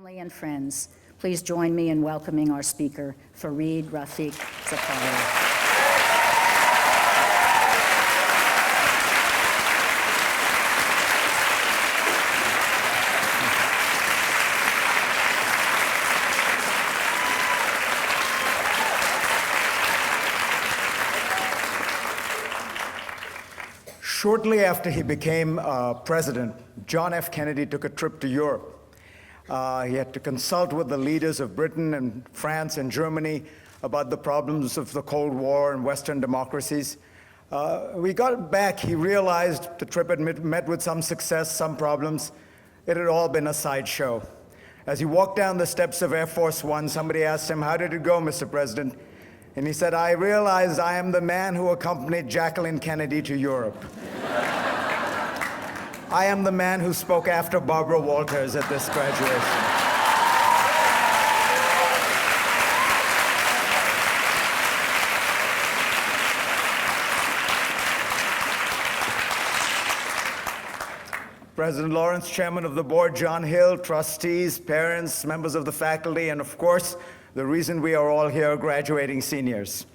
family and friends, please join me in welcoming our speaker, Fareed Zakaria. Shortly after he became president, John F. Kennedy took a trip to Europe. He had to consult with the leaders of Britain and France and Germany about the problems of the Cold War and Western democracies. We got back, he realized the trip had met with some success, some problems. It had all been a sideshow. As he walked down the steps of Air Force One, somebody asked him, "How did it go, Mr. President?" And he said, "I realized I am the man who accompanied Jacqueline Kennedy to Europe. I am the man who spoke after Barbara Walters at this graduation." President Lawrence, Chairman of the Board, John Hill, trustees, parents, members of the faculty, and of course, the reason we are all here, graduating seniors.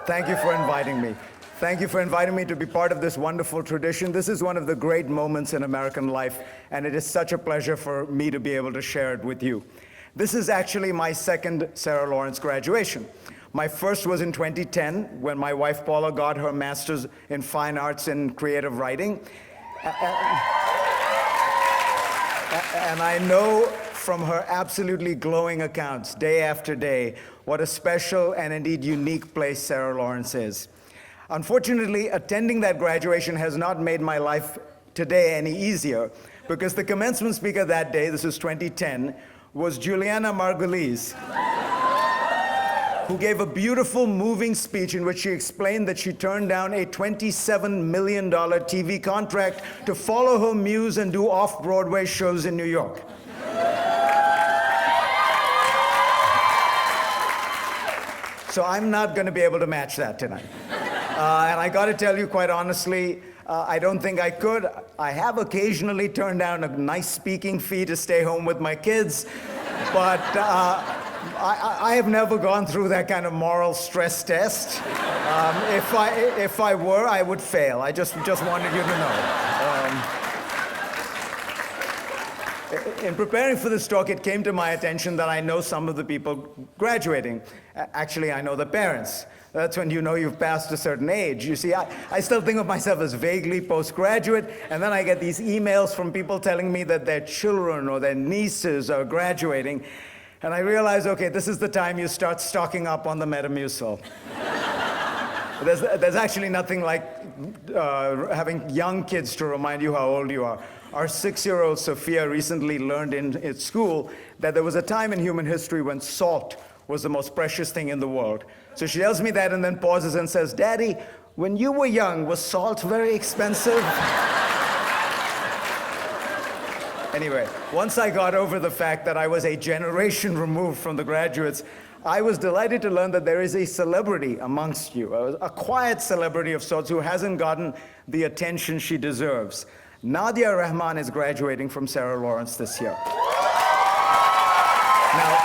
Thank you for inviting me. Thank you for inviting me to be part of this wonderful tradition. This is one of the great moments in American life, and it is such a pleasure for me to be able to share it with you. This is actually my second Sarah Lawrence graduation. My first was in 2010, when my wife Paula got her master's in fine arts and creative writing. And I know from her absolutely glowing accounts, day after day, what a special and indeed unique place Sarah Lawrence is. Unfortunately, attending that graduation has not made my life today any easier, because the commencement speaker that day, this is 2010, was Juliana Margulies, who gave a beautiful, moving speech in which she explained that she turned down a $27 million TV contract to follow her muse and do off-Broadway shows in New York. So I'm not going to be able to match that tonight. And I got to tell you quite honestly, I don't think I could. I have occasionally turned down a nice speaking fee to stay home with my kids, but I have never gone through that kind of moral stress test. If I were, I would fail. I just wanted you to know. In preparing for this talk, it came to my attention that I know some of the people graduating. Actually, I know the parents. That's when you know you've passed a certain age. You see, I still think of myself as vaguely postgraduate, and then I get these emails from people telling me that their children or their nieces are graduating, and I realize, okay, this is the time you start stocking up on the Metamucil. There's actually nothing like having young kids to remind you how old you are. Our 6-year-old Sophia recently learned in school that there was a time in human history when salt was the most precious thing in the world. So she tells me that and then pauses and says, "Daddy, when you were young, was salt very expensive?" Anyway, once I got over the fact that I was a generation removed from the graduates, I was delighted to learn that there is a celebrity amongst you, a quiet celebrity of sorts who hasn't gotten the attention she deserves. Nadia Rahman is graduating from Sarah Lawrence this year. Now,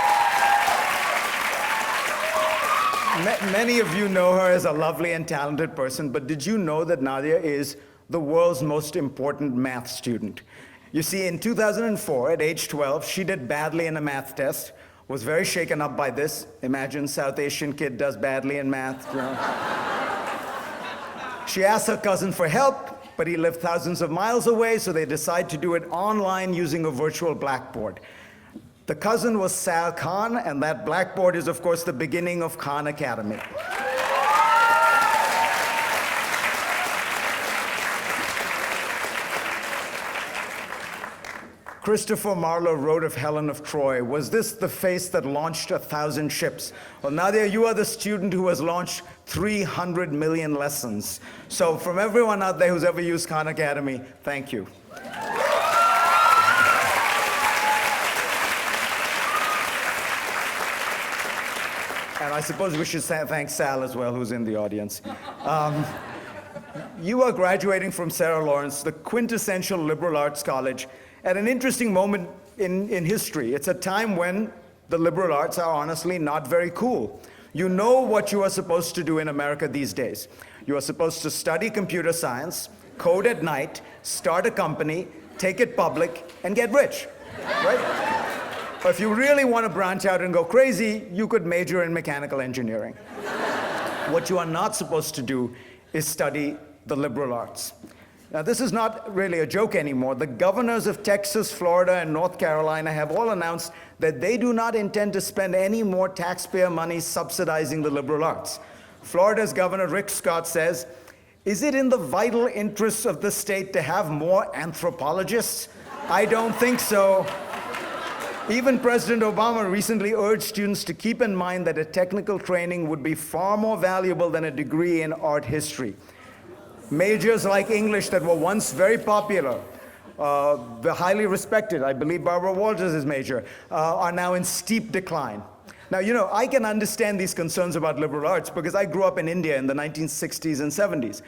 many of you know her as a lovely and talented person, but did you know that Nadia is the world's most important math student? You see, in 2004, at age 12, she did badly in a math test, was very shaken up by this. Imagine South Asian kid does badly in math. You know? She asked her cousin for help, but he lived thousands of miles away, so they decided to do it online using a virtual blackboard. The cousin was Sal Khan, and that blackboard is, of course, the beginning of Khan Academy. Christopher Marlowe wrote of Helen of Troy, "Was this the face that launched 1,000 ships?" Well, Nadia, you are the student who has launched 300 million lessons. So from everyone out there who's ever used Khan Academy, thank you. And I suppose we should thank Sal as well, who's in the audience. You are graduating from Sarah Lawrence, the quintessential liberal arts college, at an interesting moment in history. It's a time when the liberal arts are honestly not very cool. You know what you are supposed to do in America these days. You are supposed to study computer science, code at night, start a company, take it public, and get rich, right? But if you really want to branch out and go crazy, you could major in mechanical engineering. What you are not supposed to do is study the liberal arts. Now, this is not really a joke anymore. The governors of Texas, Florida, and North Carolina have all announced that they do not intend to spend any more taxpayer money subsidizing the liberal arts. Florida's Governor Rick Scott says, "Is it in the vital interests of the state to have more anthropologists? I don't think so." Even President Obama recently urged students to keep in mind that a technical training would be far more valuable than a degree in art history. Majors like English that were once very popular, highly respected, I believe Barbara Walters' major, are now in steep decline. Now, you know, I can understand these concerns about liberal arts because I grew up in India in the 1960s and 70s.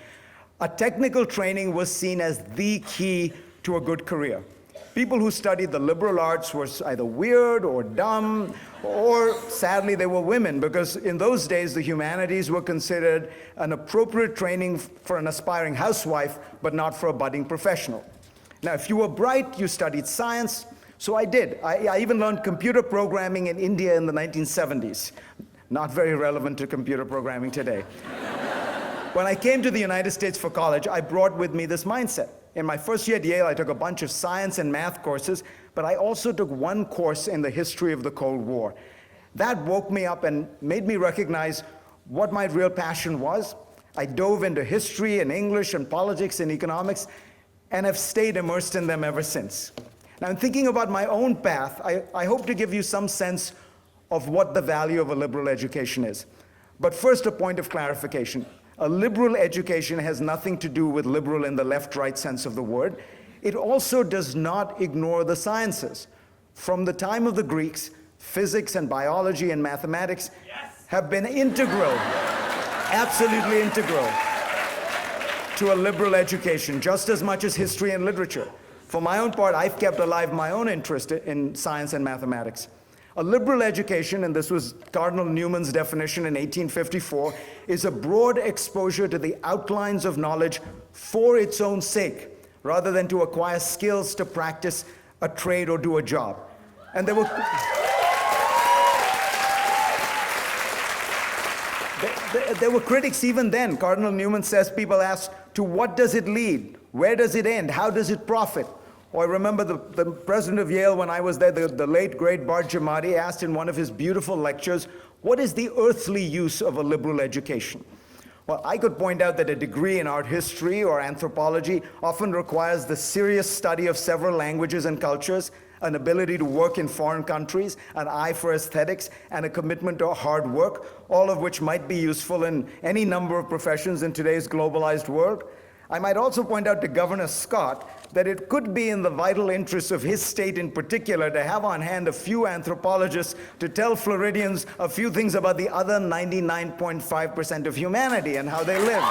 A technical training was seen as the key to a good career. People who studied the liberal arts were either weird or dumb, or sadly they were women, because in those days the humanities were considered an appropriate training for an aspiring housewife, but not for a budding professional. Now, if you were bright, you studied science, so I did. I even learned computer programming in India in the 1970s. Not very relevant to computer programming today. When I came to the United States for college, I brought with me this mindset. In my first year at Yale, I took a bunch of science and math courses, but I also took one course in the history of the Cold War. That woke me up and made me recognize what my real passion was. I dove into history and English and politics and economics, and have stayed immersed in them ever since. Now, in thinking about my own path, I hope to give you some sense of what the value of a liberal education is. But first, a point of clarification. A liberal education has nothing to do with liberal in the left-right sense of the word. It also does not ignore the sciences. From the time of the Greeks, physics and biology and mathematics have been integral, absolutely integral, to a liberal education, just as much as history and literature. For my own part, I've kept alive my own interest in science and mathematics. A liberal education, and this was Cardinal Newman's definition in 1854, is a broad exposure to the outlines of knowledge for its own sake, rather than to acquire skills to practice a trade or do a job. And there were critics even then. Cardinal Newman says people asked, to what does it lead? Where does it end? How does it profit? Or I remember the president of Yale when I was there, the late, great Bart Jamadi, asked in one of his beautiful lectures, what is the earthly use of a liberal education? Well, I could point out that a degree in art history or anthropology often requires the serious study of several languages and cultures, an ability to work in foreign countries, an eye for aesthetics, and a commitment to hard work, all of which might be useful in any number of professions in today's globalized world. I might also point out to Governor Scott that it could be in the vital interests of his state in particular to have on hand a few anthropologists to tell Floridians a few things about the other 99.5% of humanity and how they live.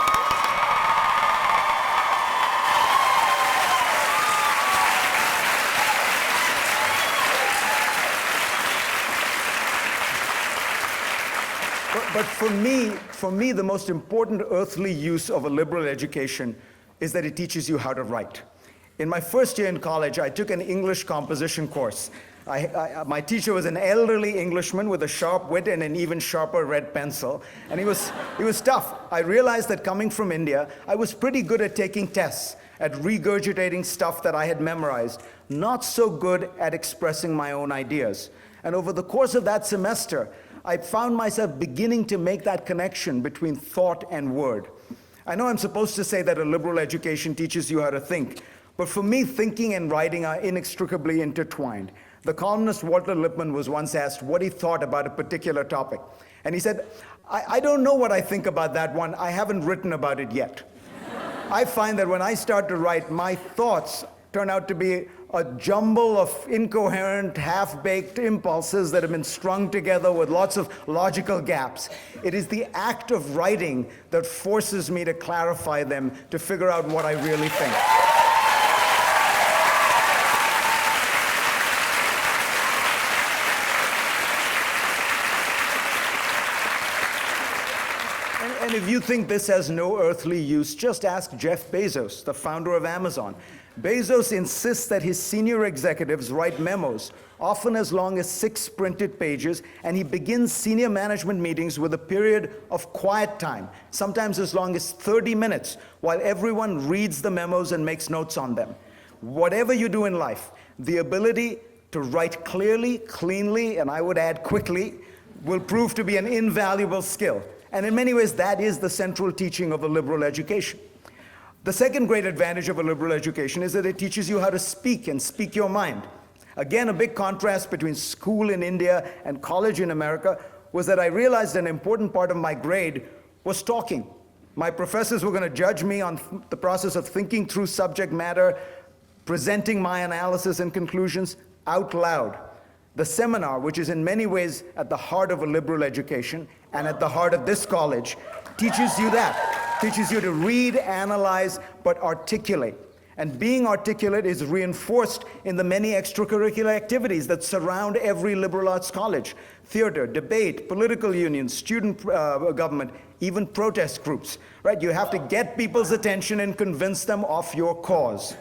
But for me, the most important earthly use of a liberal education is that it teaches you how to write. In my first year in college, I took an English composition course. My teacher was an elderly Englishman with a sharp wit and an even sharper red pencil, and he was tough. I realized that coming from India, I was pretty good at taking tests, at regurgitating stuff that I had memorized, not so good at expressing my own ideas. And over the course of that semester, I found myself beginning to make that connection between thought and word. I know I'm supposed to say that a liberal education teaches you how to think, but for me, thinking and writing are inextricably intertwined. The columnist Walter Lippmann was once asked what he thought about a particular topic. And he said, I don't know what I think about that one. I haven't written about it yet. I find that when I start to write, my thoughts turn out to be a jumble of incoherent, half-baked impulses that have been strung together with lots of logical gaps. It is the act of writing that forces me to clarify them, to figure out what I really think. And if you think this has no earthly use, just ask Jeff Bezos, the founder of Amazon. Bezos insists that his senior executives write memos, often as long as 6 printed pages, and he begins senior management meetings with a period of quiet time, sometimes as long as 30 minutes, while everyone reads the memos and makes notes on them. Whatever you do in life, the ability to write clearly, cleanly, and I would add quickly, will prove to be an invaluable skill. And in many ways, that is the central teaching of a liberal education. The second great advantage of a liberal education is that it teaches you how to speak and speak your mind. Again, a big contrast between school in India and college in America was that I realized an important part of my grade was talking. My professors were going to judge me on the process of thinking through subject matter, presenting my analysis and conclusions out loud. The seminar, which is in many ways at the heart of a liberal education and at the heart of this college, teaches you that. Teaches you to read, analyze, but articulate. And being articulate is reinforced in the many extracurricular activities that surround every liberal arts college. Theater, debate, political unions, student government, even protest groups, right? You have to get people's attention and convince them of your cause.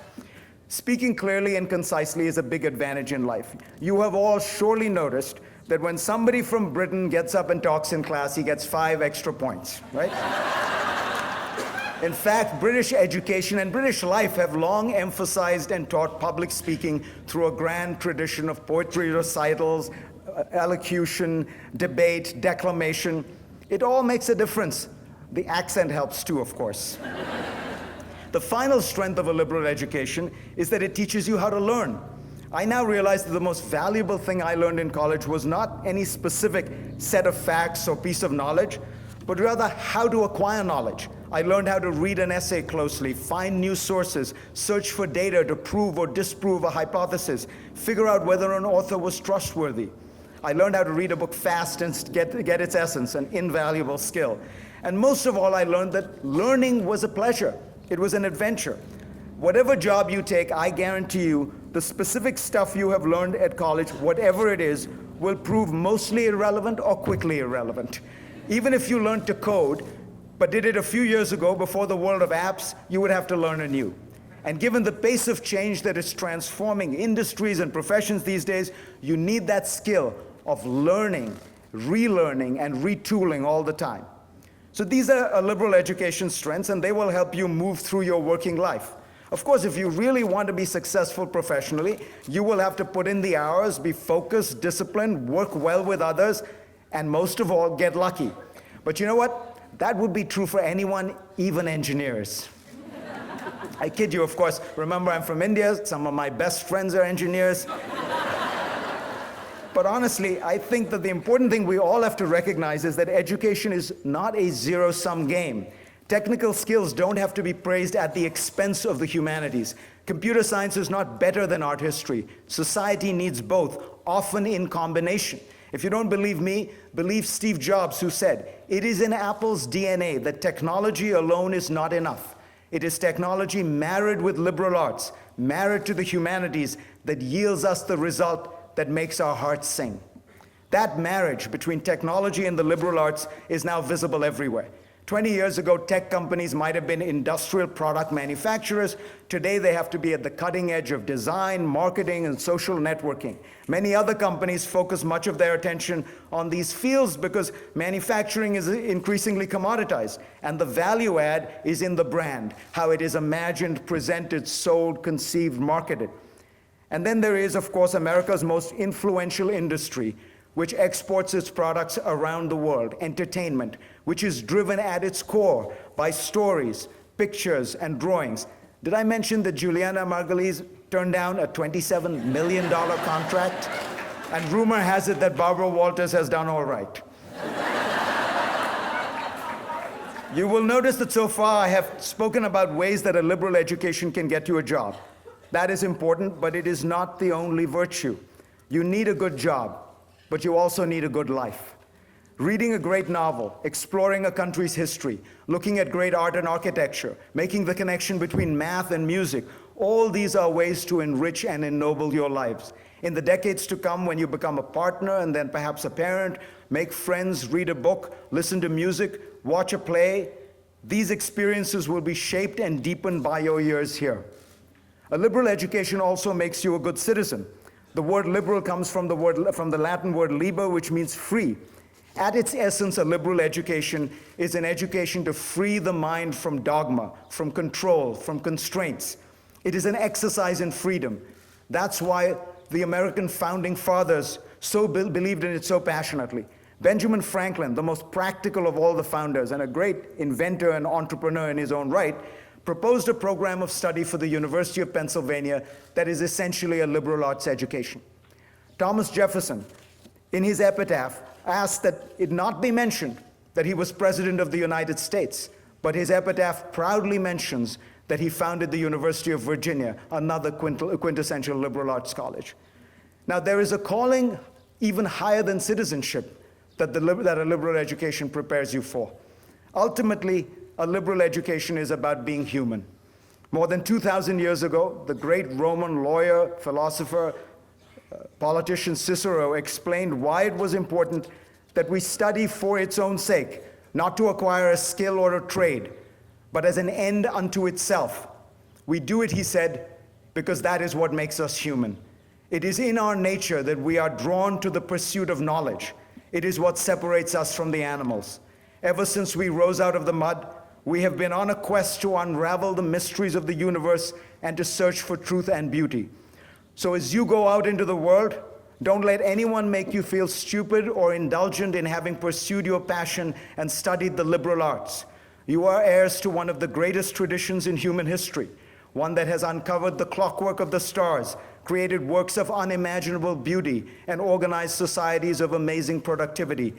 Speaking clearly and concisely is a big advantage in life. You have all surely noticed that when somebody from Britain gets up and talks in class, he gets 5 extra points, right? In fact, British education and British life have long emphasized and taught public speaking through a grand tradition of poetry recitals, elocution, debate, declamation. It all makes a difference. The accent helps too, of course. The final strength of a liberal education is that it teaches you how to learn. I now realize that the most valuable thing I learned in college was not any specific set of facts or piece of knowledge, but rather how to acquire knowledge. I learned how to read an essay closely, find new sources, search for data to prove or disprove a hypothesis, figure out whether an author was trustworthy. I learned how to read a book fast and get its essence, an invaluable skill. And most of all, I learned that learning was a pleasure. It was an adventure. Whatever job you take, I guarantee you, the specific stuff you have learned at college, whatever it is, will prove mostly irrelevant or quickly irrelevant. Even if you learned to code, but did it a few years ago before the world of apps, you would have to learn anew. And given the pace of change that is transforming industries and professions these days, you need that skill of learning, relearning, and retooling all the time. So these are a liberal education strengths, and they will help you move through your working life. Of course, if you really want to be successful professionally, you will have to put in the hours, be focused, disciplined, work well with others, and most of all, get lucky. But you know what? That would be true for anyone, even engineers. I kid you, of course. Remember, I'm from India. Some of my best friends are engineers. But honestly, I think that the important thing we all have to recognize is that education is not a zero-sum game. Technical skills don't have to be praised at the expense of the humanities. Computer science is not better than art history. Society needs both, often in combination. If you don't believe me, believe Steve Jobs, who said, "It is in Apple's DNA that technology alone is not enough. It is technology married with liberal arts, married to the humanities, that yields us the result that makes our hearts sing." That marriage between technology and the liberal arts is now visible everywhere. 20 years ago, tech companies might have been industrial product manufacturers. Today, they have to be at the cutting edge of design, marketing, and social networking. Many other companies focus much of their attention on these fields because manufacturing is increasingly commoditized, and the value add is in the brand, how it is imagined, presented, sold, conceived, marketed. And then there is, of course, America's most influential industry, which exports its products around the world, entertainment, which is driven at its core by stories, pictures, and drawings. Did I mention that Juliana Margulies turned down a $27 million contract? And rumor has it that Barbara Walters has done all right. You will notice that so far I have spoken about ways that a liberal education can get you a job. That is important, but it is not the only virtue. You need a good job, but you also need a good life. Reading a great novel, exploring a country's history, looking at great art and architecture, making the connection between math and music, all these are ways to enrich and ennoble your lives. In the decades to come, when you become a partner and then perhaps a parent, make friends, read a book, listen to music, watch a play, these experiences will be shaped and deepened by your years here. A liberal education also makes you a good citizen. The word liberal comes from the Latin word liber, which means free. At its essence, a liberal education is an education to free the mind from dogma, from control, from constraints. It is an exercise in freedom. That's why the American founding fathers so believed in it so passionately. Benjamin Franklin, the most practical of all the founders and a great inventor and entrepreneur in his own right, proposed a program of study for the University of Pennsylvania that is essentially a liberal arts education. Thomas Jefferson, in his epitaph, asked that it not be mentioned that he was President of the United States, but his epitaph proudly mentions that he founded the University of Virginia, another quintessential liberal arts college. Now, there is a calling even higher than citizenship that a liberal education prepares you for. Ultimately, a liberal education is about being human. More than 2,000 years ago, the great Roman lawyer, philosopher, politician Cicero explained why it was important that we study for its own sake, not to acquire a skill or a trade, but as an end unto itself. We do it, he said, because that is what makes us human. It is in our nature that we are drawn to the pursuit of knowledge. It is what separates us from the animals. Ever since we rose out of the mud, we have been on a quest to unravel the mysteries of the universe and to search for truth and beauty. So as you go out into the world, don't let anyone make you feel stupid or indulgent in having pursued your passion and studied the liberal arts. You are heirs to one of the greatest traditions in human history, one that has uncovered the clockwork of the stars, created works of unimaginable beauty, and organized societies of amazing productivity.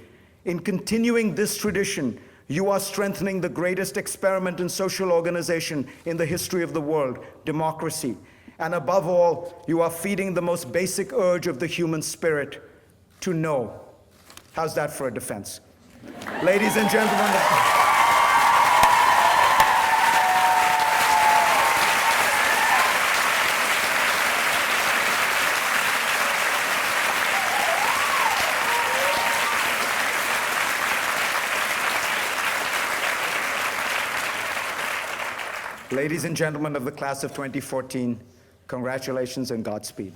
In continuing this tradition, you are strengthening the greatest experiment in social organization in the history of the world, democracy. And above all, you are feeding the most basic urge of the human spirit, to know. How's that for a defense? Ladies and gentlemen, ladies and gentlemen of the class of 2014, congratulations and Godspeed.